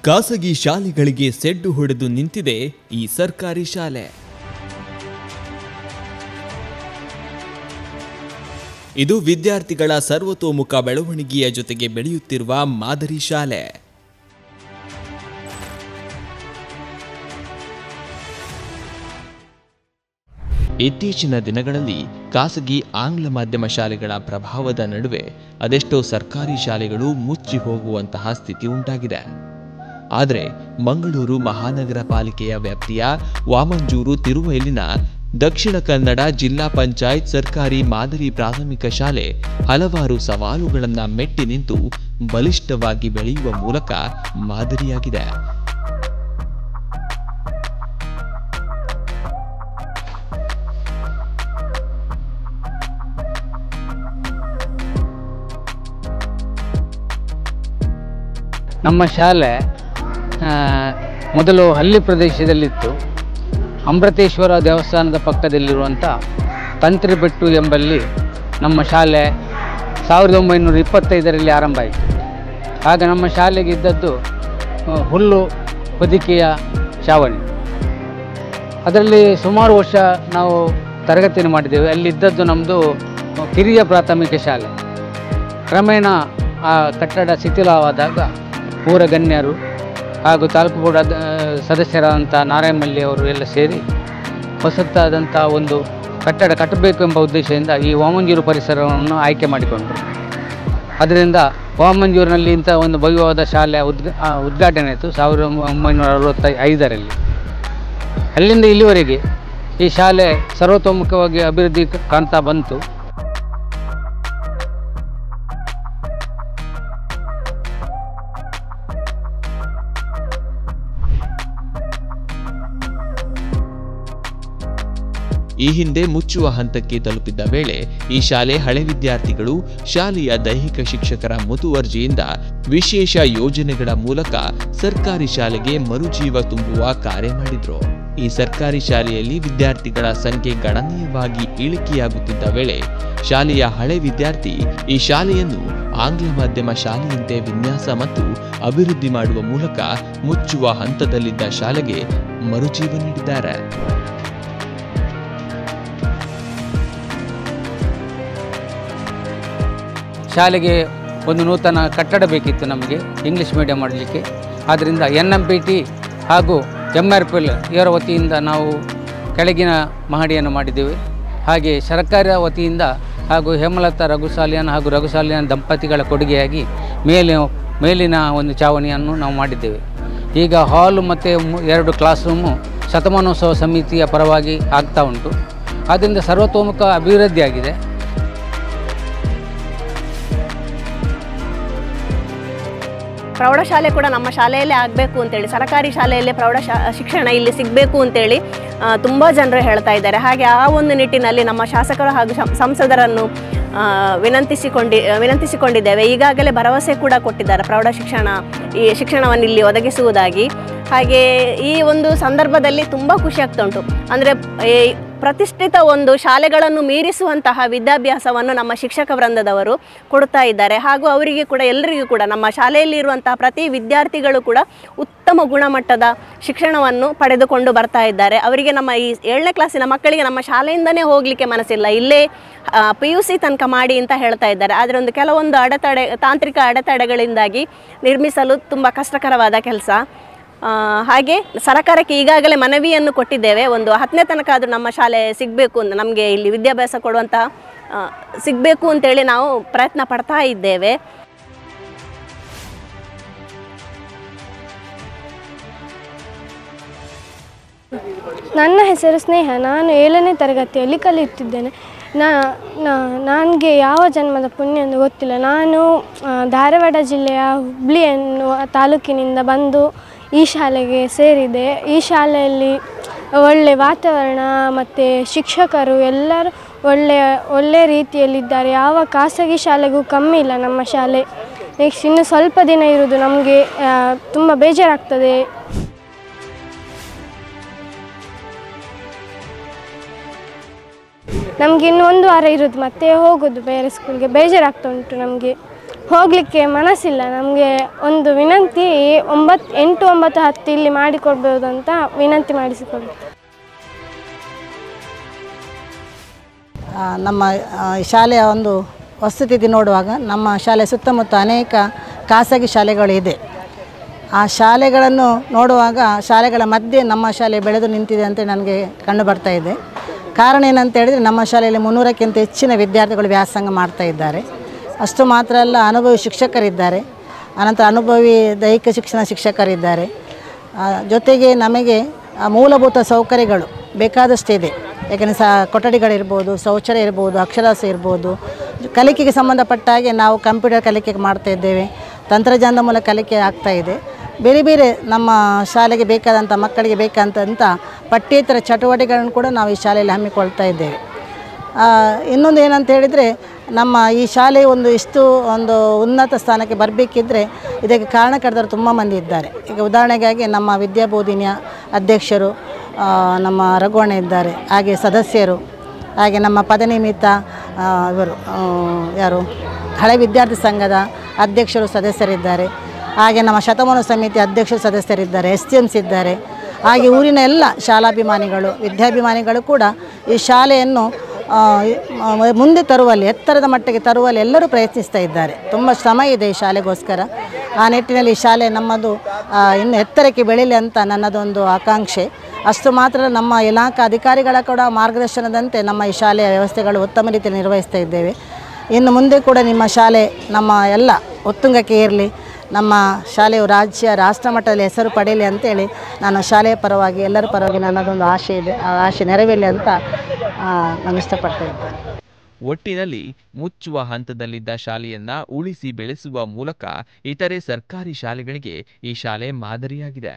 ಖಾಸಗಿ ಶಾಲೆಗಳಿಗೆ ಸೆಡ್ಡು ಹೊಡೆದು ನಿಂತಿದೆ ಈ ಸರ್ಕಾರಿ ಶಾಲೆ. ಇದು ವಿದ್ಯಾರ್ಥಿಗಳ ಸರ್ವತೋಮುಖ ಬೆಳವಣಿಗೆಯ ಜೊತೆಗೆ ಬೆಳೆಯುತ್ತಿರುವ ಮಾದರಿ ಶಾಲೆ. ಇತ್ತೀಚಿನ ದಿನಗಳಲ್ಲಿ ಖಾಸಗಿ ಆಂಗ್ಲ ಮಾಧ್ಯಮ ಶಾಲೆಗಳ ಪ್ರಭಾವದ ನಡುವೆ ಅದೆಷ್ಟೋ ಸರ್ಕಾರಿ ಶಾಲೆಗಳು ಮುಚ್ಚಿ ಹೋಗುವಂತಹ ಸ್ಥಿತಿ ಉಂಟಾಗಿದೆ. ಆದರೆ ಮಂಗಳೂರು ಮಹಾನಗರ ಪಾಲಿಕೆಯ ವ್ಯಾಪ್ತಿಯ ವಾಮಂಜೂರು ತಿರುವೈಲಿನ ದಕ್ಷಿಣ ಕನ್ನಡ ಜಿಲ್ಲಾ ಪಂಚಾಯತ್ ಸರ್ಕಾರಿ ಮಾದರಿ ಪ್ರಾಥಮಿಕ ಶಾಲೆ ಹಲವಾರು ಸವಾಲುಗಳನ್ನು ಮೆಟ್ಟಿ ನಿಂತು ಬಲಿಷ್ಠವಾಗಿ ಬೆಳೆಯುವ ಮೂಲಕ ಮಾದರಿಯಾಗಿದೆ. ನಮ್ಮ ಶಾಲೆ ಮೊದಲು ಹಳ್ಳಿ ಪ್ರದೇಶದಲ್ಲಿತ್ತು. ಅಮೃತೇಶ್ವರ ದೇವಸ್ಥಾನದ ಪಕ್ಕದಲ್ಲಿರುವಂಥ ತಂತ್ರಿಬೆಟ್ಟು ಎಂಬಲ್ಲಿ ನಮ್ಮ ಶಾಲೆ 1925ರಲ್ಲಿ ಆರಂಭ ಆಯಿತು. ಆಗ ನಮ್ಮ ಶಾಲೆಗೆ ಇದ್ದದ್ದು ಹುಲ್ಲು ಹೊದಿಕೆಯ ಛಾವಣಿ. ಅದರಲ್ಲಿ ಸುಮಾರು ವರ್ಷ ನಾವು ತರಗತಿಯನ್ನು ಮಾಡಿದ್ದೇವೆ. ಅಲ್ಲಿದ್ದದ್ದು ನಮ್ಮದು ಕಿರಿಯ ಪ್ರಾಥಮಿಕ ಶಾಲೆ. ಕ್ರಮೇಣ ಆ ಕಟ್ಟಡ ಶಿಥಿಲವಾದಾಗ ಊರ ಗಣ್ಯರು ಹಾಗೂ ತಾಲೂಕು ಬೋರ್ಡ್ ಸದಸ್ಯರಾದಂಥ ನಾರಾಯಣಮಲ್ಲಿ ಅವರು ಎಲ್ಲ ಸೇರಿ ಹೊಸತಾದಂಥ ಒಂದು ಕಟ್ಟಡ ಕಟ್ಟಬೇಕು ಎಂಬ ಉದ್ದೇಶದಿಂದ ಈ ವಾಮಂಜೂರು ಪರಿಸರವನ್ನು ಆಯ್ಕೆ ಮಾಡಿಕೊಂಡರು. ಅದರಿಂದ ವಾಮಂಜೂರಿನಲ್ಲಿ ಇಂಥ ಒಂದು ಭವ್ಯವಾದ ಶಾಲೆ ಉದ್ಘಾಟನೆ ಆಯಿತು 1965ರಲ್ಲಿ. ಅಲ್ಲಿಂದ ಇಲ್ಲಿವರೆಗೆ ಈ ಶಾಲೆ ಸರ್ವತೋಮುಖವಾಗಿ ಅಭಿವೃದ್ಧಿ ಕಾಣ್ತಾ ಬಂತು. ಈ ಹಿಂದೆ ಮುಚ್ಚುವ ಹಂತಕ್ಕೆ ತಲುಪಿದ್ದ ವೇಳೆ ಈ ಶಾಲೆ ಹಳೆ ವಿದ್ಯಾರ್ಥಿಗಳು ಶಾಲೆಯ ದೈಹಿಕ ಶಿಕ್ಷಕರ ಮುತುವರ್ಜಿಯಿಂದ ವಿಶೇಷ ಯೋಜನೆಗಳ ಮೂಲಕ ಸರ್ಕಾರಿ ಶಾಲೆಗೆ ಮರುಜೀವ ತುಂಬುವ ಕಾರ್ಯ ಮಾಡಿದ್ರು. ಈ ಸರ್ಕಾರಿ ಶಾಲೆಯಲ್ಲಿ ವಿದ್ಯಾರ್ಥಿಗಳ ಸಂಖ್ಯೆ ಗಣನೀಯವಾಗಿ ಇಳಿಕೆಯಾಗುತ್ತಿದ್ದ ವೇಳೆ ಶಾಲೆಯ ಹಳೆ ವಿದ್ಯಾರ್ಥಿ ಈ ಶಾಲೆಯನ್ನು ಆಂಗ್ಲ ಮಾಧ್ಯಮ ಶಾಲೆಯಂತೆ ವಿನ್ಯಾಸ ಮತ್ತು ಅಭಿವೃದ್ಧಿ ಮಾಡುವ ಮೂಲಕ ಮುಚ್ಚುವ ಹಂತದಲ್ಲಿದ್ದ ಶಾಲೆಗೆ ಮರುಜೀವ ನೀಡಿದ್ದಾರೆ. ಶಾಲೆಗೆ ಒಂದು ನೂತನ ಕಟ್ಟಡ ಬೇಕಿತ್ತು ನಮಗೆ ಇಂಗ್ಲೀಷ್ ಮೀಡಿಯಂ ಮಾಡಲಿಕ್ಕೆ. ಆದ್ದರಿಂದ NMPT ಹಾಗೂ MRPL ಇವರ ವತಿಯಿಂದ ನಾವು ಕೆಳಗಿನ ಮಹಡಿಯನ್ನು ಮಾಡಿದ್ದೇವೆ. ಹಾಗೆ ಸರ್ಕಾರ ವತಿಯಿಂದ ಹಾಗೂ ಹೇಮಲತಾ ರಘುಸಾಲಿಯನ್ ಹಾಗೂ ರಘುಸಾಲಿಯನ್ ದಂಪತಿಗಳ ಕೊಡುಗೆಯಾಗಿ ಮೇಲಿನ ಒಂದು ಛಾವಣಿಯನ್ನು ನಾವು ಮಾಡಿದ್ದೇವೆ. ಈಗ ಹಾಲು ಮತ್ತು 2 ಕ್ಲಾಸ್ ರೂಮು ಶತಮಾನೋತ್ಸವ ಸಮಿತಿಯ ಪರವಾಗಿ ಆಗ್ತಾ ಉಂಟು. ಆದ್ದರಿಂದ ಸರ್ವತೋಮುಖ ಅಭಿವೃದ್ಧಿಯಾಗಿದೆ. ಪ್ರೌಢಶಾಲೆ ಕೂಡ ನಮ್ಮ ಶಾಲೆಯಲ್ಲೇ ಆಗಬೇಕು ಅಂತೇಳಿ, ಸರ್ಕಾರಿ ಶಾಲೆಯಲ್ಲೇ ಶಿಕ್ಷಣ ಇಲ್ಲಿ ಸಿಗಬೇಕು ಅಂತೇಳಿ ತುಂಬ ಜನರು ಹೇಳ್ತಾ ಇದ್ದಾರೆ. ಹಾಗೆ ಆ ಒಂದು ನಿಟ್ಟಿನಲ್ಲಿ ನಮ್ಮ ಶಾಸಕರು ಹಾಗೂ ಸಂಸದರನ್ನು ವಿನಂತಿಸಿಕೊಂಡಿದ್ದೇವೆ. ಈಗಾಗಲೇ ಭರವಸೆ ಕೂಡ ಕೊಟ್ಟಿದ್ದಾರೆ ಈ ಶಿಕ್ಷಣವನ್ನು ಇಲ್ಲಿ ಒದಗಿಸುವುದಾಗಿ. ಹಾಗೆ ಈ ಒಂದು ಸಂದರ್ಭದಲ್ಲಿ ತುಂಬ ಖುಷಿ ಆಗ್ತಾ ಉಂಟು. ಅಂದರೆ ಪ್ರತಿಷ್ಠಿತ ಒಂದು ಶಾಲೆಗಳನ್ನು ಮೀರಿಸುವಂತಹ ವಿದ್ಯಾಭ್ಯಾಸವನ್ನು ನಮ್ಮ ಶಿಕ್ಷಕ ವೃಂದದವರು ಕೊಡ್ತಾ ಇದ್ದಾರೆ. ಹಾಗೂ ಅವರಿಗೆ ಕೂಡ ಎಲ್ಲರಿಗೂ ಕೂಡ ನಮ್ಮ ಶಾಲೆಯಲ್ಲಿ ಇರುವಂತಹ ಪ್ರತಿ ವಿದ್ಯಾರ್ಥಿಗಳು ಕೂಡ ಉತ್ತಮ ಗುಣಮಟ್ಟದ ಶಿಕ್ಷಣವನ್ನು ಪಡೆದುಕೊಂಡು ಬರ್ತಾ ಇದ್ದಾರೆ. ಅವರಿಗೆ ನಮ್ಮ ಈ 7ನೇ ಕ್ಲಾಸಿನ ಮಕ್ಕಳಿಗೆ ನಮ್ಮ ಶಾಲೆಯಿಂದನೇ ಹೋಗಲಿಕ್ಕೆ ಮನಸ್ಸಿಲ್ಲ, ಇಲ್ಲೇ PUC ತನಕ ಮಾಡಿ ಅಂತ ಹೇಳ್ತಾ ಇದ್ದಾರೆ. ಆದರೆ ಕೆಲವೊಂದು ತಾಂತ್ರಿಕ ಅಡೆತಡೆಗಳಿಂದಾಗಿ ನಿರ್ಮಿಸಲು ತುಂಬ ಕಷ್ಟಕರವಾದ ಕೆಲಸ. ಹಾಗೆ ಸರ್ಕಾರಕ್ಕೆ ಈಗಾಗಲೇ ಮನವಿಯನ್ನು ಕೊಟ್ಟಿದ್ದೇವೆ. ಒಂದು 10ನೇ ತನಕ ಆದರೂ ನಮ್ಮ ಶಾಲೆ ಸಿಗಬೇಕು ಅಂತ, ನಮಗೆ ಇಲ್ಲಿ ವಿದ್ಯಾಭ್ಯಾಸ ಕೊಡುವಂಥ ಸಿಗಬೇಕು ಅಂತೇಳಿ ನಾವು ಪ್ರಯತ್ನ ಪಡ್ತಾ ಇದ್ದೇವೆ. ನನ್ನ ಹೆಸರು ಸ್ನೇಹ. ನಾನು 7ನೇ ತರಗತಿಯಲ್ಲಿ ಕಲಿಯುತ್ತಿದ್ದೇನೆ. ನನಗೆ ಯಾವ ಜನ್ಮದ ಪುಣ್ಯ ಎಂದು ಗೊತ್ತಿಲ್ಲ. ನಾನು ಧಾರವಾಡ ಜಿಲ್ಲೆಯ ಹುಬ್ಳಿ ಎನ್ನುವ ತಾಲೂಕಿನಿಂದ ಬಂದು ಈ ಶಾಲೆಗೆ ಸೇರಿದೆ. ಈ ಶಾಲೆಯಲ್ಲಿ ಒಳ್ಳೆಯ ವಾತಾವರಣ ಮತ್ತು ಶಿಕ್ಷಕರು ಎಲ್ಲರೂ ಒಳ್ಳೆಯ ರೀತಿಯಲ್ಲಿದ್ದಾರೆ. ಯಾವ ಖಾಸಗಿ ಶಾಲೆಗೂ ಕಮ್ಮಿ ಇಲ್ಲ ನಮ್ಮ ಶಾಲೆ. ನೆಕ್ಸ್ಟ್ ಇನ್ನು ಸ್ವಲ್ಪ ದಿನ ಇರೋದು ನಮಗೆ ತುಂಬ ಬೇಜಾರಾಗ್ತದೆ. ನಮಗೆ ಇನ್ನು 1 ವಾರ ಇರೋದು ಮತ್ತೆ ಹೋಗೋದು ಬೇರೆ ಸ್ಕೂಲ್ಗೆ. ಬೇಜಾರಾಗ್ತಾ ಉಂಟು ನಮಗೆ. ಹೋಗಲಿಕ್ಕೆ ಮನಸ್ಸಿಲ್ಲ. ನಮಗೆ ಒಂದು ವಿನಂತಿ 8, 9, 10 ಇಲ್ಲಿ ಮಾಡಿಕೊಡ್ಬೋದು ಅಂತ ವಿನಂತಿ ಮಾಡಿಸಿಕೊಳ್ಳಿ. ನಮ್ಮ ಶಾಲೆಯ ಒಂದು ವಸ್ತುಸ್ಥಿತಿ ನೋಡುವಾಗ ನಮ್ಮ ಶಾಲೆ ಸುತ್ತಮುತ್ತ ಅನೇಕ ಖಾಸಗಿ ಶಾಲೆಗಳು ಇದೆ. ಆ ಶಾಲೆಗಳನ್ನು ನೋಡುವಾಗ ಶಾಲೆಗಳ ಮಧ್ಯೆ ನಮ್ಮ ಶಾಲೆ ಬೆಳೆದು ನಿಂತಿದೆ ಅಂತ ನನಗೆ ಕಂಡು ಬರ್ತಾ ಇದೆ. ಕಾರಣ ಏನಂತ ಹೇಳಿದರೆ ನಮ್ಮ ಶಾಲೆಯಲ್ಲಿ 300ಕ್ಕಿಂತ ಹೆಚ್ಚಿನ ವಿದ್ಯಾರ್ಥಿಗಳು ವ್ಯಾಸಂಗ ಮಾಡ್ತಾ ಇದ್ದಾರೆ. ಅಷ್ಟು ಮಾತ್ರ ಅಲ್ಲ, ಅನುಭವಿ ಶಿಕ್ಷಕರಿದ್ದಾರೆ, ಅನಂತರ ಅನುಭವಿ ದೈಹಿಕ ಶಿಕ್ಷಣ ಶಿಕ್ಷಕರಿದ್ದಾರೆ. ಜೊತೆಗೆ ನಮಗೆ ಮೂಲಭೂತ ಸೌಕರ್ಯಗಳು ಬೇಕಾದಷ್ಟಿದೆ. ಯಾಕೆಂದರೆ ಕೊಠಡಿಗಳಿರ್ಬೋದು, ಶೌಚಾಲಯ ಇರ್ಬೋದು, ಅಕ್ಷರಾಸ್ಯ ಇರ್ಬೋದು. ಕಲಿಕೆಗೆ ಸಂಬಂಧಪಟ್ಟ ಹಾಗೆ ನಾವು ಕಂಪ್ಯೂಟರ್ ಕಲಿಕೆ ಮಾಡ್ತಾ ಇದ್ದೇವೆ, ತಂತ್ರಜ್ಞಾನದ ಮೂಲಕ ಕಲಿಕೆ ಆಗ್ತಾಯಿದೆ. ಬೇರೆ ಬೇರೆ ನಮ್ಮ ಶಾಲೆಗೆ ಬೇಕಾದಂಥ ಮಕ್ಕಳಿಗೆ ಬೇಕಾದಂಥ ಪಠ್ಯೇತರ ಚಟುವಟಿಕೆಗಳನ್ನು ಕೂಡ ನಾವು ಈ ಶಾಲೆಯಲ್ಲಿ ಹಮ್ಮಿಕೊಳ್ತಾ ಇದ್ದೇವೆ. ಇನ್ನೊಂದು ಏನಂತ ಹೇಳಿದರೆ, ನಮ್ಮ ಈ ಶಾಲೆ ಇಷ್ಟು ಉನ್ನತ ಸ್ಥಾನಕ್ಕೆ ಬರಬೇಕಿದ್ರೆ ಇದಕ್ಕೆ ಕಾರಣಕರ್ತರು ತುಂಬ ಮಂದಿ ಇದ್ದಾರೆ. ಈಗ ಉದಾಹರಣೆಗಾಗಿ ನಮ್ಮ ವಿದ್ಯಾಬೋಧಿನಿಯ ಅಧ್ಯಕ್ಷರು ನಮ್ಮ ರಘುವಣ್ಣ ಇದ್ದಾರೆ, ಹಾಗೆ ಸದಸ್ಯರು, ಹಾಗೆ ನಮ್ಮ ಪದನಿಮಿತ್ತ ಇವರು ಯಾರು ಹಳೆ ವಿದ್ಯಾರ್ಥಿ ಸಂಘದ ಅಧ್ಯಕ್ಷರು ಸದಸ್ಯರಿದ್ದಾರೆ, ಹಾಗೆ ನಮ್ಮ ಶತಮಾನ ಸಮಿತಿ ಅಧ್ಯಕ್ಷರು ಸದಸ್ಯರಿದ್ದಾರೆ, STMs ಇದ್ದಾರೆ. ಹಾಗೆ ಊರಿನ ಎಲ್ಲ ಶಾಲಾಭಿಮಾನಿಗಳು, ವಿದ್ಯಾಭಿಮಾನಿಗಳು ಕೂಡ ಈ ಶಾಲೆಯನ್ನು ಮುಂದೆ ತರುವಲ್ಲಿ, ಎತ್ತರದ ಮಟ್ಟಿಗೆ ತರುವಲ್ಲಿ ಎಲ್ಲರೂ ಪ್ರಯತ್ನಿಸ್ತಾ ಇದ್ದಾರೆ. ತುಂಬ ಶ್ರಮ ಇದೆ ಈ ಶಾಲೆಗೋಸ್ಕರ. ಆ ನಿಟ್ಟಿನಲ್ಲಿ ಈ ಶಾಲೆ ನಮ್ಮದು ಇನ್ನು ಎತ್ತರಕ್ಕೆ ಬೆಳೀಲಿ ಅಂತ ನನ್ನದೊಂದು ಆಕಾಂಕ್ಷೆ. ಅಷ್ಟು ಮಾತ್ರ ನಮ್ಮ ಇಲಾಖಾ ಅಧಿಕಾರಿಗಳ ಕೂಡ ಮಾರ್ಗದರ್ಶನದಂತೆ ನಮ್ಮ ಈ ಶಾಲೆಯ ವ್ಯವಸ್ಥೆಗಳು ಉತ್ತಮ ರೀತಿಯಲ್ಲಿ ನಿರ್ವಹಿಸ್ತಾ ಇದ್ದೇವೆ. ಇನ್ನು ಮುಂದೆ ಕೂಡ ನಿಮ್ಮ ಶಾಲೆ ನಮ್ಮ ಎಲ್ಲ ಉತ್ತುಂಗಕ್ಕೆ ಏರಲಿ, ನಮ್ಮ ಶಾಲೆಯು ರಾಷ್ಟ್ರ ಮಟ್ಟದಲ್ಲಿ ಹೆಸರು ಪಡೆಯಲಿ ಅಂತೇಳಿ ನಾನು ಶಾಲೆಯ ಪರವಾಗಿ, ಎಲ್ಲರ ಪರವಾಗಿ ನನ್ನದೊಂದು ಆಶೆ ಇದೆ. ಆ ಆಶೆ ನೆರವೇರಲಿ ಅಂತ ನಾನು ಇಷ್ಟಪಡ್ತಾ ಇದ್ದೇನೆ. ಒಟ್ಟಿನಲ್ಲಿ ಮುಚ್ಚುವ ಹಂತದಲ್ಲಿದ್ದ ಶಾಲೆಯನ್ನ ಉಳಿಸಿ ಬೆಳೆಸುವ ಮೂಲಕ ಇತರೆ ಸರ್ಕಾರಿ ಶಾಲೆಗಳಿಗೆ ಈ ಶಾಲೆ ಮಾದರಿಯಾಗಿದೆ.